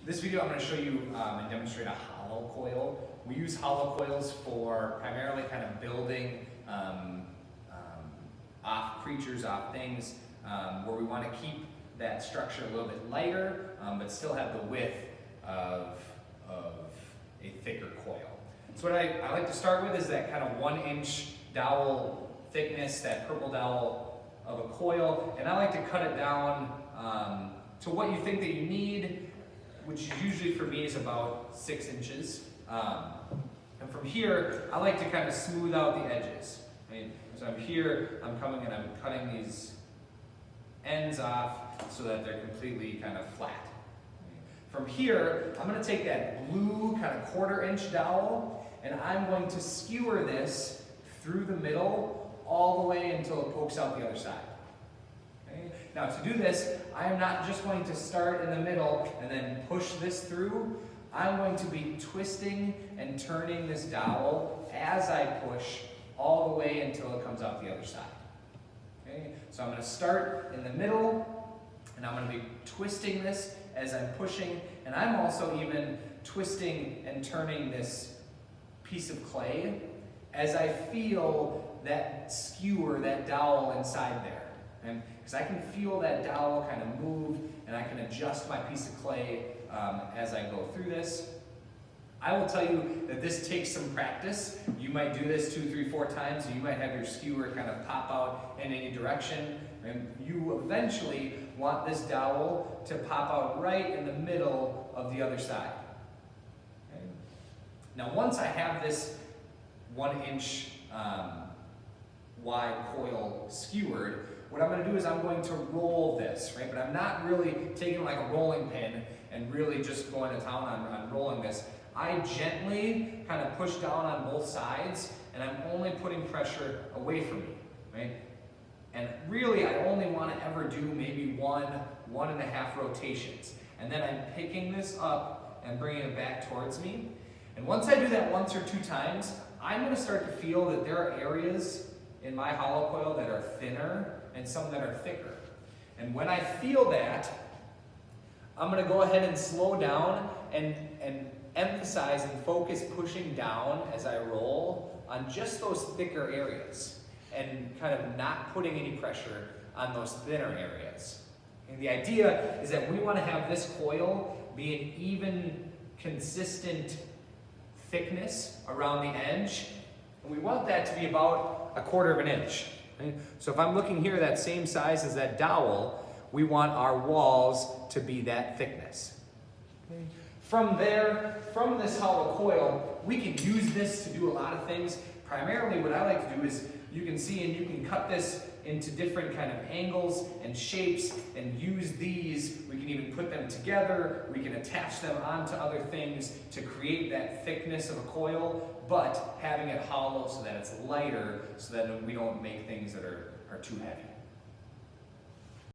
This video I'm going to show you and demonstrate a hollow coil. We use hollow coils for primarily kind of building off creatures, off things, where we want to keep that structure a little bit lighter, but still have the width of a thicker coil. So what I like to start with is that kind of 1-inch dowel thickness, that purple dowel of a coil, and I like to cut it down to what you think that you need, which usually for me is about 6 inches. And from here, I like to kind of smooth out the edges. Right? So I'm here, I'm coming and I'm cutting these ends off so that they're completely kind of flat. From here, I'm going to take that blue kind of 1/4-inch dowel and I'm going to skewer this through the middle all the way until it pokes out the other side. Okay? Now to do this, I am not just going to start in the middle and then push this through. I'm going to be twisting and turning this dowel as I push all the way until it comes out the other side. Okay? So I'm going to start in the middle and I'm going to be twisting this as I'm pushing, and I'm also even twisting and turning this piece of clay as I feel that skewer, that dowel inside there. And because I can feel that dowel kind of move and I can adjust my piece of clay as I go through this. I will tell you that this takes some practice. You might do this 2, 3, 4 times, and you might have your skewer kind of pop out in any direction. And you eventually want this dowel to pop out right in the middle of the other side. Okay? Now once I have this 1-inch wide coil skewered, what I'm going to do is I'm going to roll this, right? But I'm not really taking like a rolling pin and really just going to town on rolling this. I gently kind of push down on both sides, and I'm only putting pressure away from me, right? And really, I only want to ever do maybe 1.5 rotations. And then I'm picking this up and bringing it back towards me. And once I do that 1 or 2 times, I'm going to start to feel that there are areas in my hollow coil that are thinner and some that are thicker. And when I feel that, I'm going to go ahead and slow down and emphasize and focus pushing down as I roll on just those thicker areas and kind of not putting any pressure on those thinner areas. And the idea is that we want to have this coil be an even, consistent thickness around the edge, and we want that to be about 1/4 inch. Okay? So if I'm looking here, that same size as that dowel, we want our walls to be that thickness. Okay? From there, from this hollow coil, we can use this to do a lot of things. Primarily what I like to do is, you can see and you can cut this into different kind of angles and shapes and use these. We can even put them together. We can attach them onto other things to create that thickness of a coil, but having it hollow so that it's lighter so that we don't make things that are too heavy.